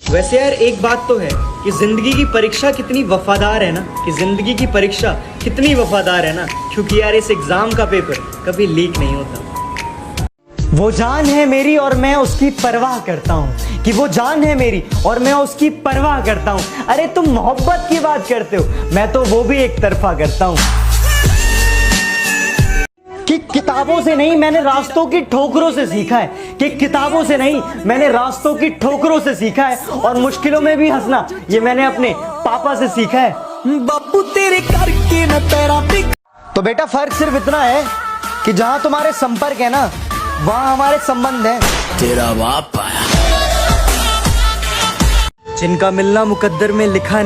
वैसे यार एक बात तो है कि जिंदगी की परीक्षा कितनी वफादार है ना, क्योंकि यार इस एग्जाम का पेपर कभी लीक नहीं होता। वो जान है मेरी और मैं उसकी परवाह करता हूँ, कि वो जान है मेरी और मैं उसकी परवाह करता हूँ। अरे तुम मोहब्बत की बात करते हो, मैं तो वो भी एक तरफा करता हूँ। कि किताबों से नहीं मैंने रास्तों की ठोकरों से सीखा है, और मुश्किलों में भी हंसना ये मैंने अपने पापा से सीखा है। बापू तेरे करके न तेरा तो बेटा फर्क सिर्फ इतना है कि जहां तुम्हारे संपर्क है ना, वहां हमारे संबंध है। तेरा बाप आया। जिनका मिलना मुकद्दर में लिखा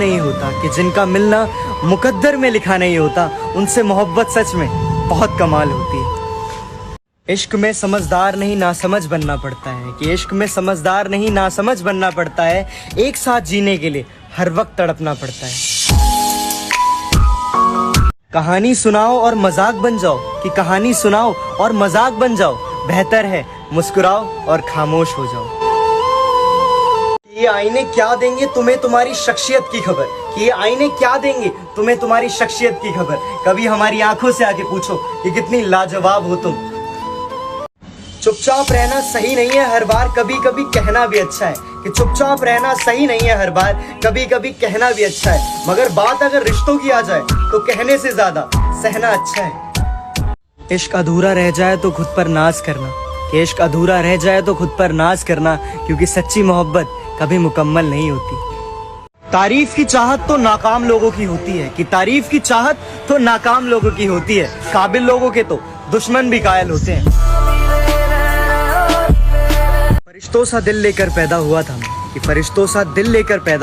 नहीं होता, उनसे मोहब्बत सच में बहुत कमाल होती है। इश्क में समझदार नहीं नासमझ बनना पड़ता है, एक साथ जीने के लिए हर वक्त तड़पना पड़ता है। कहानी सुनाओ और मजाक बन जाओ, बेहतर है मुस्कुराओ और खामोश हो जाओ। ये आईने क्या देंगे तुम्हें तुम्हारी शख्सियत की खबर, कभी हमारी आंखों से आके पूछो कि कितनी लाजवाब हो तुम। चुपचाप रहना सही नहीं है हर बार, कभी कभी कहना भी अच्छा है, मगर बात अगर रिश्तों की आ जाए तो कहने से ज्यादा सहना अच्छा है। इश्क अधूरा रह जाए तो खुद पर नाज करना, क्योंकि सच्ची मोहब्बत कभी मुकम्मल नहीं होती। तारीफ की चाहत तो नाकाम लोगों की होती है, काबिल लोगों के तो दुश्मन भी कायल होते हैं। फरिश्तों सा दिल लेकर पैदा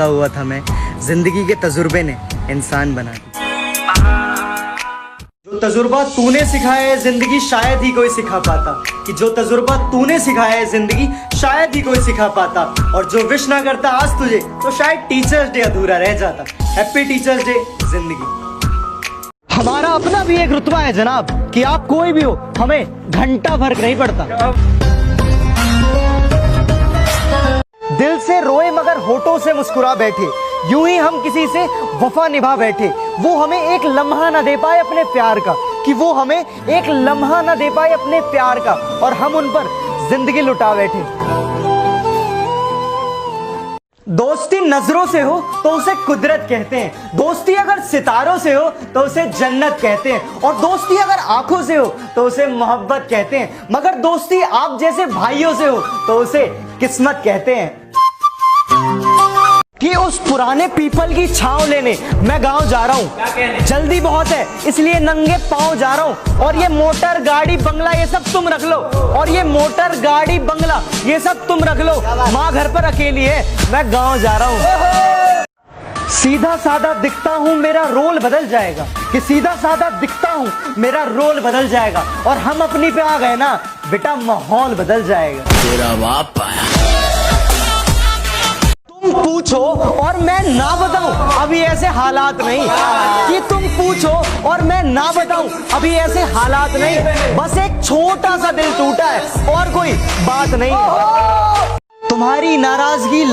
हुआ था मैं, जिंदगी के तजुर्बे ने इंसान बना दिया। जो तजुर्बा तूने सिखाया है जिंदगी शायद ही कोई सिखा पाता, और जो विश ना करता आज तुझे तो शायद टीचर्स डे अधूरा रह जाता। हैप्पी टीचर्स डे जिंदगी। हमारा अपना भी एक रुतबा है जनाब, कि आप कोई भी हो हमें घंटा फर्क नहीं पड़ता। दिल से रोए मगर होठों से मुस्कुरा बैठे, यूं ही हम किसी से वफा निभा बैठे। वो हमें एक लम्हा न दे पाए अपने प्यार का, और हम उन पर जिंदगी लुटा बैठे। दोस्ती नजरों से हो तो उसे कुदरत कहते हैं, दोस्ती अगर सितारों से हो तो उसे जन्नत कहते हैं, और दोस्ती अगर आंखों से हो तो उसे मोहब्बत कहते हैं, मगर दोस्ती आप जैसे भाइयों से हो तो उसे किस्मत कहते हैं। कि उस पुराने पीपल की छांव लेने मैं गांव जा रहा हूँ, जल्दी बहुत है इसलिए नंगे पांव जा रहा हूँ, और ये मोटर गाड़ी बंगला ये सब तुम रख लो, माँ घर पर अकेली है मैं गांव जा रहा हूँ। सीधा साधा दिखता हूँ मेरा रोल बदल जाएगा, और हम अपनी पे आ गए ना बेटा माहौल बदल जाएगा। तेरा बाप आया। तुम पूछो और मैं ना बताऊं अभी ऐसे हालात नहीं, बस एक छोटा सा दिल टूटा है और कोई बात नहीं। तुम्हारी नाराजगी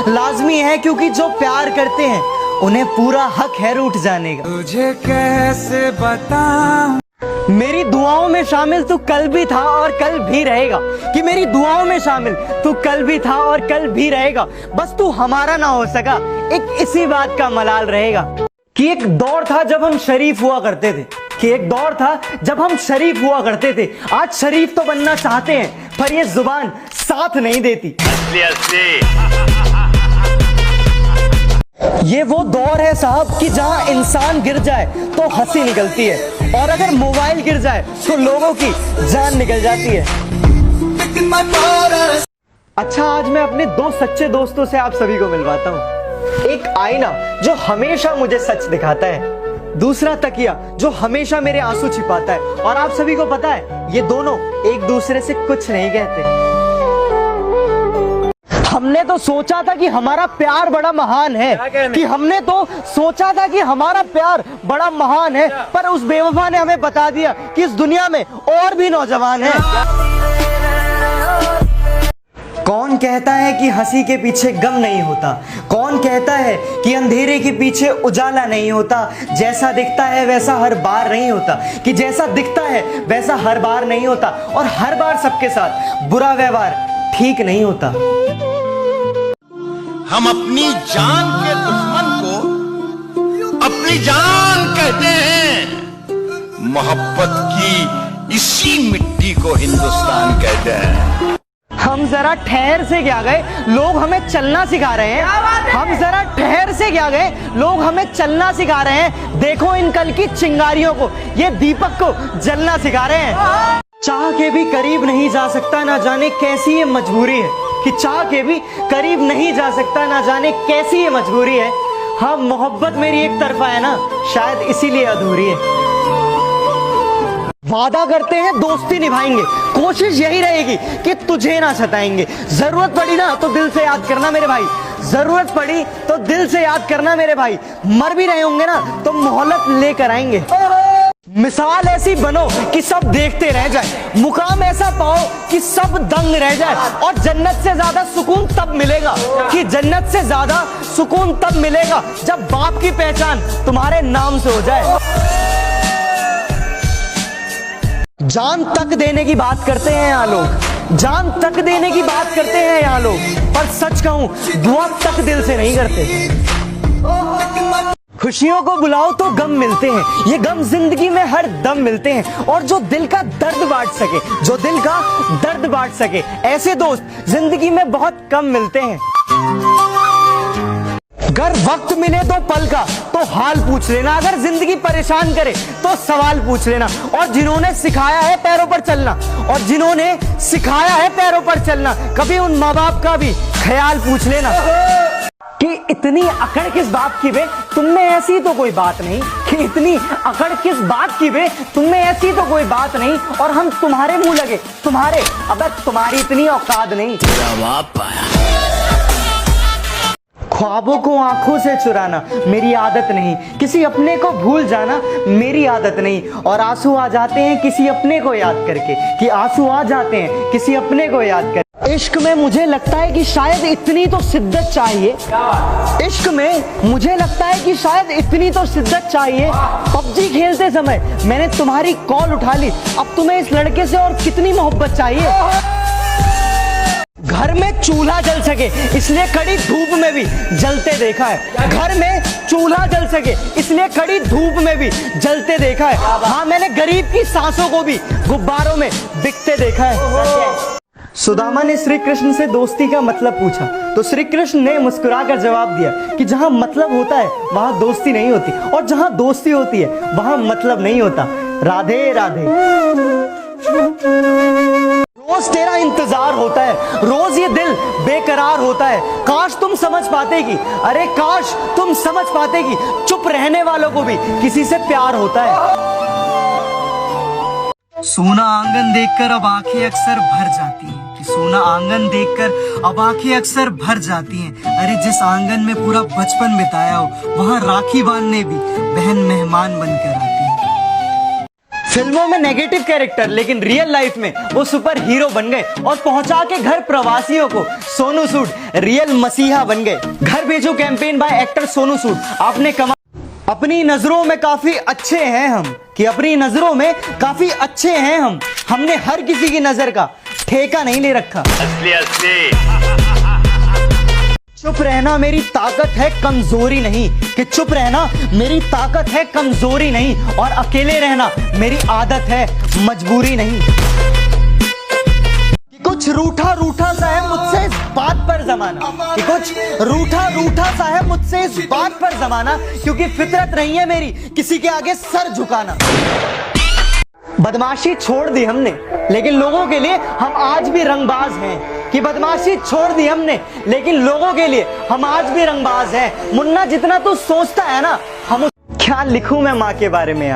लाजमी है, क्योंकि जो प्यार करते हैं उन्हें पूरा हक है रूठ जाने का। तुझे कैसे बताऊं, मेरी दुआओं में शामिल तू कल भी था और कल भी रहेगा, बस तू हमारा ना हो सका एक इसी बात का मलाल रहेगा। कि एक दौर था जब हम शरीफ हुआ करते थे, आज शरीफ तो बनना चाहते हैं पर ये जुबान साथ नहीं देती। ये वो दौर है साहब कि जहां इंसान गिर जाए तो हंसी निकलती है, और अगर मोबाइल गिर जाए तो लोगों की जान निकल जाती है। अच्छा, आज मैं अपने दो सच्चे दोस्तों से आप सभी को मिलवाता हूँ। एक आईना जो हमेशा मुझे सच दिखाता है, दूसरा तकिया जो हमेशा मेरे आंसू छिपाता है, और आप सभी को पता है ये दोनों एक दूसरे से कुछ नहीं कहते। हमने तो सोचा था कि हमारा प्यार बड़ा महान है, पर उस बेवफा ने हमें बता दिया कि इस दुनिया में और भी नौजवान हैं। कौन कहता है कि हंसी के पीछे गम नहीं होता? कौन कहता है कि अंधेरे के पीछे उजाला नहीं होता? जैसा दिखता है वैसा हर बार नहीं होता, कि जैसा दिखता है वैसा हर बार नहीं होता, और हर बार सबके साथ बुरा व्यवहार ठीक नहीं होता। हम अपनी जान के दुश्मन को अपनी जान कहते हैं। मोहब्बत की इसी मिट्टी को हिंदुस्तान कहते हैं। हम जरा ठहर से क्या गए, लोग हमें चलना सिखा रहे हैं। हम जरा ठहर से क्या गए, लोग हमें चलना सिखा रहे हैं। देखो इन कल की चिंगारियों को, ये दीपक को जलना सिखा रहे हैं। चाह के भी करीब नहीं जा सकता, ना जाने कैसी ये मजबूरी है, कि चाह के भी करीब नहीं जा सकता, ना जाने कैसी ये मजबूरी है। हाँ, मोहब्बत मेरी एक तरफा है ना, शायद इसीलिए अधूरी है। वादा करते हैं दोस्ती निभाएंगे, कोशिश यही रहेगी कि तुझे ना सताएंगे। जरूरत पड़ी ना तो दिल से याद करना मेरे भाई, जरूरत पड़ी तो दिल से याद करना मेरे भाई। मर भी रहे होंगे ना तो मोहलत लेकर आएंगे। मिसाल ऐसी बनो कि सब देखते रह जाए, मुकाम ऐसा पाओ कि सब दंग रह जाए, और जन्नत से ज्यादा सुकून तब मिलेगा, कि जन्नत से ज्यादा सुकून तब मिलेगा जब बाप की पहचान तुम्हारे नाम से हो जाए। जान तक देने की बात करते हैं यहाँ लोग, जान तक देने की बात करते हैं यहाँ लोग, पर सच कहूं दुआ तक दिल से नहीं करते। खुशियों को बुलाओ तो गम मिलते हैं, ये गम जिंदगी में हर दम मिलते हैं, और जो दिल का दर्द बांट सके, जो दिल का दर्द बांट सके, ऐसे दोस्त जिंदगी में बहुत कम मिलते हैं। अगर वक्त मिले तो पल का तो हाल पूछ लेना, अगर जिंदगी परेशान करे तो सवाल पूछ लेना, और जिन्होंने सिखाया है पैरों पर चलना, और जिन्होंने सिखाया है पैरों पर चलना, कभी उन माँ बाप का भी ख्याल पूछ लेना। कि इतनी अकड़ किस बात की बे, तुम में ऐसी तो कोई बात नहीं, कि इतनी अकड़ किस बात की बे, तुम में ऐसी तो कोई बात नहीं, और हम तुम्हारे मुंह लगे, तुम्हारे, अब तुम्हारी इतनी औकात नहीं। जवाब पाया। ख्वाबों को आंखों से चुराना मेरी आदत नहीं, किसी अपने को भूल जाना मेरी आदत नहीं, और आंसू आ जाते हैं किसी अपने को याद करके, कि आंसू आ जाते हैं किसी अपने को याद करके। इश्क में मुझे लगता है कि शायद इतनी तो शिद्दत चाहिए, इश्क में मुझे लगता है कि शायद इतनी तो शिद्दत चाहिए। पबजी खेलते समय मैंने तुम्हारी कॉल उठा ली, अब तुम्हें इस लड़के से और कितनी मोहब्बत चाहिए। घर में चूल्हा जल सके इसलिए कड़ी धूप में भी जलते देखा है, घर में चूल्हा जल सके इसलिए कड़ी धूप में भी जलते देखा है। हाँ, मैंने गरीब की सांसों को भी गुब्बारों में बिकते देखा है। सुदामा ने श्री कृष्ण से दोस्ती का मतलब पूछा तो श्री कृष्ण ने मुस्कुराकर जवाब दिया कि जहां मतलब होता है वहां दोस्ती नहीं होती, और जहां दोस्ती होती है वहां मतलब नहीं होता। राधे राधे। रोज तेरा इंतजार होता है, रोज ये दिल बेकरार होता है। काश तुम समझ पाते कि, अरे काश तुम समझ पाते कि चुप रहने वालों को भी किसी से प्यार होता है। सोना आंगन देखकर अब आंखें अक्सर भर जाती हैं, कि सोना आंगन देखकर अब आंखें अक्सर भर जाती हैं। अरे जिस आंगन में पूरा बचपन बिताया हो वहां राखी बांधने भी बहन मेहमान बनकर आती है। फिल्मों में नेगेटिव कैरेक्टर, लेकिन रियल लाइफ में वो सुपर हीरो बन गए, और पहुंचा के घर प्रवासियों को सोनू सूद रियल मसीहा बन गए। घर भेजो campaign bye actor Sonu Sood. आपने कमा अपनी नजरों में काफी अच्छे हैं हम, कि अपनी नजरों में काफी अच्छे हैं हम, हमने हर किसी की नजर का ठेका नहीं ले रखा। चुप रहना मेरी ताकत है कमजोरी नहीं, कि चुप रहना मेरी ताकत है कमजोरी नहीं, और अकेले रहना मेरी आदत है मजबूरी नहीं। कुछ रूठा रूठा सा है मुझसे इस बात पर जमाना, कि कुछ रूठा रूठा सा है मुझसे इस बात पर जमाना, क्योंकि फितरत नहीं है मेरी किसी के आगे सर झुकाना। बदमाशी छोड़ दी हमने लेकिन लोगों के लिए हम आज भी रंगबाज हैं, कि बदमाशी छोड़ दी हमने लेकिन लोगों के लिए हम आज भी रंगबाज हैं। मुन्ना जितना तू सोचता है ना, हम क्या लिखूं मैं माँ के बारे में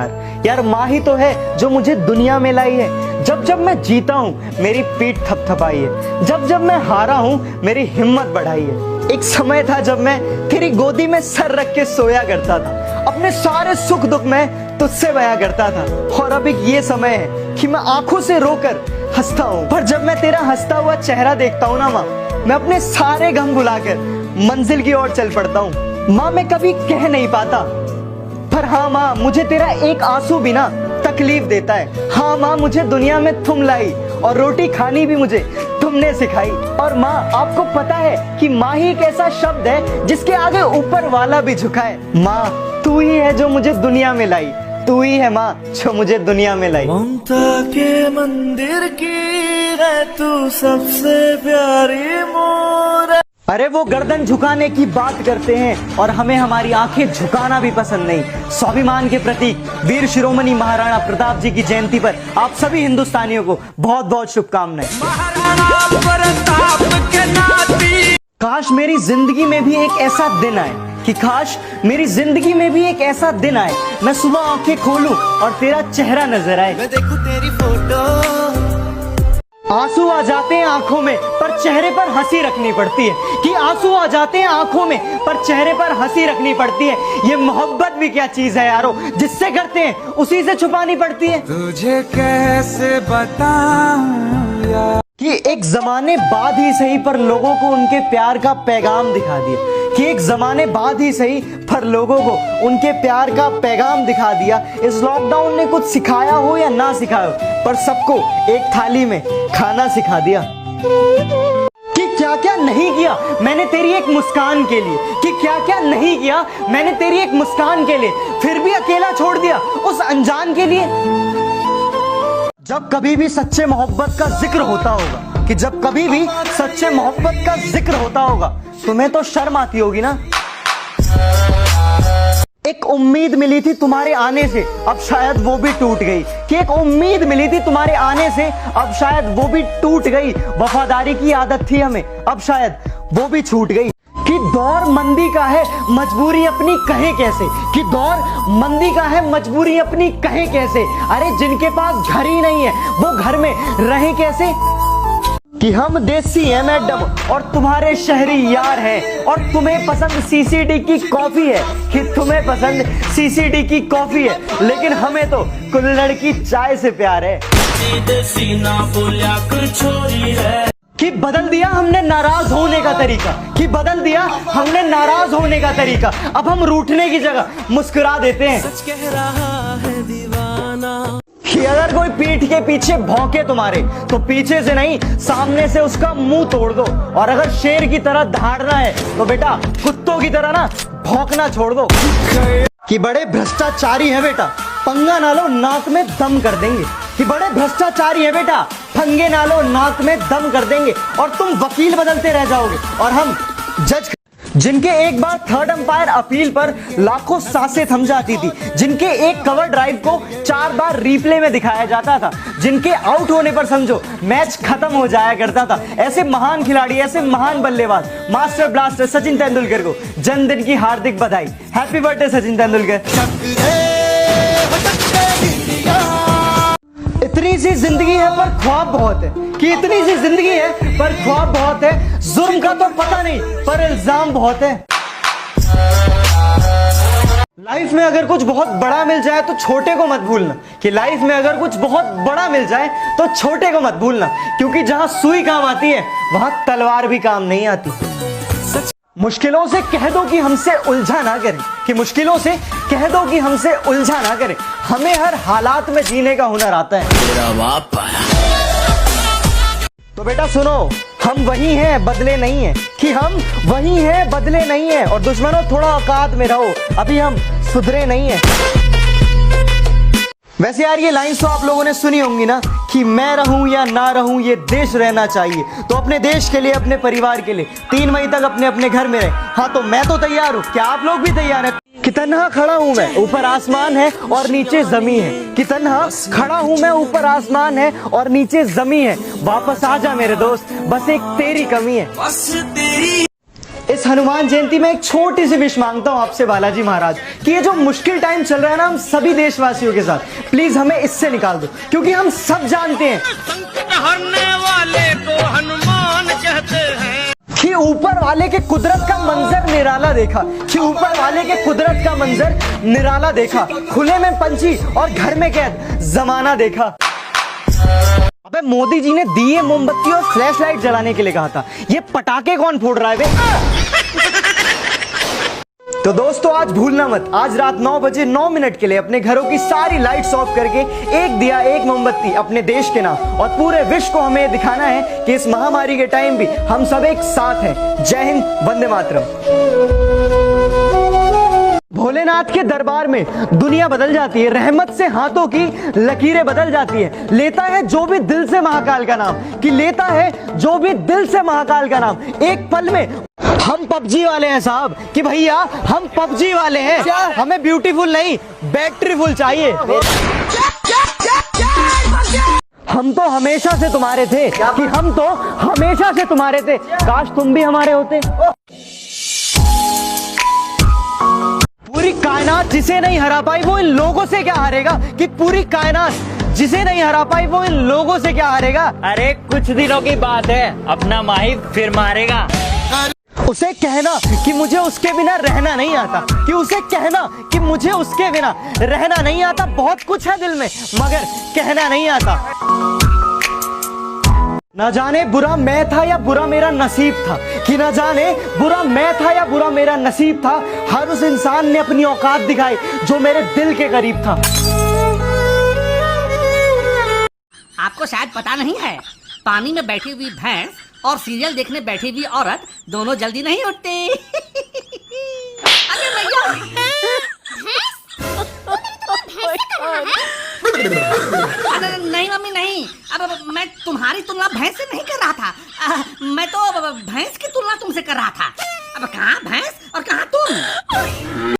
यार माँ ही तो है जो मुझे दुनिया में लाई है। जब जब मैं जीता हूँ मेरी पीठ थपथपाई है, जब जब मैं हारा हूँ मेरी हिम्मत बढ़ाई है। एक समय था जब मैं तेरी गोदी में सर रख के सोया करता था, अपने सारे सुख दुख में तुझसे बयां करता था, और अब एक ये समय है कि मैं आंखों से रोकर हंसता हूँ, पर जब मैं तेरा हंसता हुआ चेहरा देखता हूँ ना माँ, मैं अपने सारे गम भुलाकर मंजिल की ओर चल पड़ता हूँ। माँ मैं कभी कह नहीं पाता, पर हाँ माँ मुझे तेरा एक आंसू भी ना तकलीफ देता है। हाँ माँ मुझे दुनिया में तुम लाई और रोटी खानी भी मुझे तुमने सिखाई। और माँ आपको पता है कि माँ ही एक ऐसा शब्द है जिसके आगे ऊपर वाला भी झुकाए। माँ तू ही है जो मुझे दुनिया में लाई, तू ही है माँ जो मुझे दुनिया में लाई। ममता के मंदिर की है तू सबसे प्यारी मोर। अरे वो गर्दन झुकाने की बात करते हैं और हमें हमारी आंखें झुकाना भी पसंद नहीं। स्वाभिमान के प्रतीक वीर शिरोमणि महाराणा प्रताप जी की जयंती पर आप सभी हिंदुस्तानियों को बहुत बहुत शुभकामनाएं। महाराणा प्रताप के नाती। काश मेरी जिंदगी में भी एक ऐसा दिन आए, कि काश मेरी जिंदगी में भी एक ऐसा दिन आए, मैं सुबह आंखें खोलूं और तेरा चेहरा नजर आए। मैं देखूं तेरी फोटो। आंसू आ जाते हैं आंखों में पर चेहरे पर हंसी रखनी पड़ती है, कि आंसू आ जाते हैं आंखों में पर चेहरे पर हंसी रखनी पड़ती है। ये मोहब्बत भी क्या चीज है यारो, जिससे करते हैं उसी से छुपानी पड़ती है। तुझे कैसे बताऊं यार, कि एक जमाने बाद ही सही पर लोगों को उनके प्यार का पैगाम दिखा दिया, कि एक जमाने बाद ही सही पर लोगों को उनके प्यार का पैगाम दिखा दिया। इस लॉकडाउन ने कुछ सिखाया हो या ना सिखाया हो, पर सबको एक थाली में खाना सिखा दिया। कि क्या क्या नहीं किया मैंने तेरी एक मुस्कान के लिए, कि क्या क्या नहीं किया मैंने तेरी एक मुस्कान के लिए, फिर भी अकेला छोड़ दिया उस अनजान के लिए। जब कभी भी सच्चे मोहब्बत का जिक्र होता होगा, कि जब कभी भी सच्चे मोहब्बत का जिक्र होता होगा, तुम्हें तो शर्म आती होगी ना। एक उम्मीद मिली थी तुम्हारे आने से, अब शायद वो भी टूट गई। कि एक उम्मीद मिली थी तुम्हारे आने से, अब शायद वो भी टूट गई। वफादारी की आदत थी हमें, अब शायद वो भी छूट गई। कि दौर मंदी का है मजबूरी अपनी कहे कैसे, कि दौर मंदी का है मजबूरी अपनी कहे कैसे। अरे जिनके पास घर ही नहीं है वो घर में रहे कैसे। कि हम देसी हैं मैडम और तुम्हारे शहरी यार हैं, और तुम्हें पसंद सीसीडी की कॉफी है, कि तुम्हें पसंद सीसीडी की कॉफी है, लेकिन हमें तो कुल्हड़ की चाय से प्यार है। सीना बोलिया कर छोरी है। कि बदल दिया हमने नाराज होने का तरीका, कि बदल दिया हमने नाराज होने का तरीका। अब हम रूठने की जगह मुस्कुरा देते हैं। सच कह रहा है दीवाना। कि अगर कोई पीठ के पीछे भौंके तुम्हारे, तो पीछे से नहीं सामने से उसका मुंह तोड़ दो। और अगर शेर की तरह दहाड़ना है तो बेटा कुत्तों की तरह ना भौंकना छोड़ दो। कि बड़े भ्रष्टाचारी है बेटा, पंगा ना लो नाक में दम कर देंगे। कि बड़े भ्रष्टाचारी है बेटा, पंगे ना लो नाक में दम कर देंगे। और तुम वकील बदलते रह जाओगे और हम जज। जिनके एक बार थर्ड अंपायर अपील पर लाखों सांसें थम जाती थी, जिनके एक कवर ड्राइव को 4 बार रिप्ले में दिखाया जाता था, जिनके आउट होने पर समझो मैच खत्म हो जाया करता था, ऐसे महान खिलाड़ी, ऐसे महान बल्लेबाज, मास्टर ब्लास्टर सचिन तेंदुलकर को जन्मदिन की हार्दिक बधाई। Happy birthday Sachin Tendulkar. इतनी सी जिंदगी है पर ख्वाब बहुत है, कि इतनी सी जिंदगी है पर ख्वाब बहुत है। जुर्म का तो पता नहीं पर इल्जाम बहुत है। लाइफ में अगर कुछ बहुत बड़ा मिल जाए तो छोटे को मत भूलना, कि लाइफ में अगर कुछ बहुत बड़ा मिल जाए तो छोटे को मत भूलना, क्योंकि जहां सुई काम आती है वहां तलवार भी काम नहीं आती। मुश्किलों से कह दो कि हमसे उलझा ना करें, कि मुश्किलों से कह दो कि हमसे उलझा ना करें। हमें हर हालात में जीने का हुनर आता है। तेरा बाप आया। तो बेटा सुनो, हम वही हैं बदले नहीं हैं, कि हम वही हैं बदले नहीं हैं। और दुश्मनों थोड़ा औकात में रहो, अभी हम सुधरे नहीं हैं। वैसे यार ये लाइन्स तो आप लोगों ने सुनी होंगी ना, कि मैं रहूं या ना रहूं ये देश रहना चाहिए। तो अपने देश के लिए, अपने परिवार के लिए 3 मई तक अपने अपने घर में रहे। हाँ तो मैं तो तैयार हूँ, क्या आप लोग भी तैयार हैं? कि तन्हा खड़ा हूं मैं, ऊपर आसमान है और नीचे जमीन है। कि तन्हा खड़ा हूं मैं, ऊपर आसमान है और नीचे जमीन है। वापस आ जा मेरे दोस्त, बस एक तेरी कमी है। बस तेरी। इस हनुमान जयंती में एक छोटी सी विश मांगता हूँ आपसे बालाजी महाराज, कि ये जो मुश्किल टाइम चल रहा है ना हम सभी देशवासियों के साथ, प्लीज हमें इससे निकाल दो, क्योंकि हम सब जानते हैं संकट हरने वाले को हनुमान कहते हैं। कि ऊपर वाले के कुदरत का मंजर निराला देखा, कि ऊपर वाले के कुदरत का मंजर निराला देखा। खुले में पंछी और घर में कैद जमाना देखा। अबे मोदी जी ने दिए मोमबत्ती और फ्लैश लाइट जलाने के लिए कहा था, ये पटाखे कौन फोड़ रहा है बे? तो दोस्तों आज भूलना मत, आज रात 9 बजे 9 मिनट के लिए अपने घरों की सारी लाइट्स ऑफ करके एक दिया एक मोमबत्ती अपने देश के नाम और पूरे विश्व को हमें दिखाना है कि इस महामारी के टाइम भी हम सब एक साथ हैं। जय हिंद, वंदे मातरम। भोलेनाथ के दरबार में दुनिया बदल जाती है, रहमत से हाथों की लकीरें बदल जाती है। लेता है जो भी दिल से महाकाल का नाम, कि लेता है जो भी दिल से महाकाल का नाम। एक पल में हम पबजी वाले हैं साहब, कि भैया हम पबजी वाले हैं, हमें ब्यूटीफुल नहीं बैटरीफुल चाहिए। हम तो हमेशा से तुम्हारे थे, कि हम तो हमेशा से तुम्हारे थे, काश तुम भी हमारे होते। पूरी कायनात जिसे नहीं हरा पाई वो इन लोगों से क्या हारेगा, कि पूरी कायनात जिसे नहीं हरा पाई वो इन लोगों से क्या हारेगा। अरे कुछ दिनों की बात है, अपना माहिर फिर मारेगा। उसे कहना कि मुझे उसके बिना रहना नहीं आता, कि उसे कहना कि मुझे उसके बिना रहना नहीं आता। बहुत कुछ है दिल में मगर कहना नहीं आता। न जाने बुरा मैं था या बुरा मेरा नसीब था, कि न जाने बुरा मैं था या बुरा मेरा नसीब था। हर उस इंसान ने अपनी औकात दिखाई जो मेरे दिल के करीब था। आपको शायद पता नहीं है, पानी में बैठी हुई भैंस और सीरियल देखने बैठी हुई औरत दोनों जल्दी नहीं उठते। अरे भैया नहीं मम्मी नहीं, अब मैं तुम्हारी तुलना भैंस से नहीं कर रहा था। मैं तो भैंस की तुलना तुमसे कर रहा था। अब कहाँ भैंस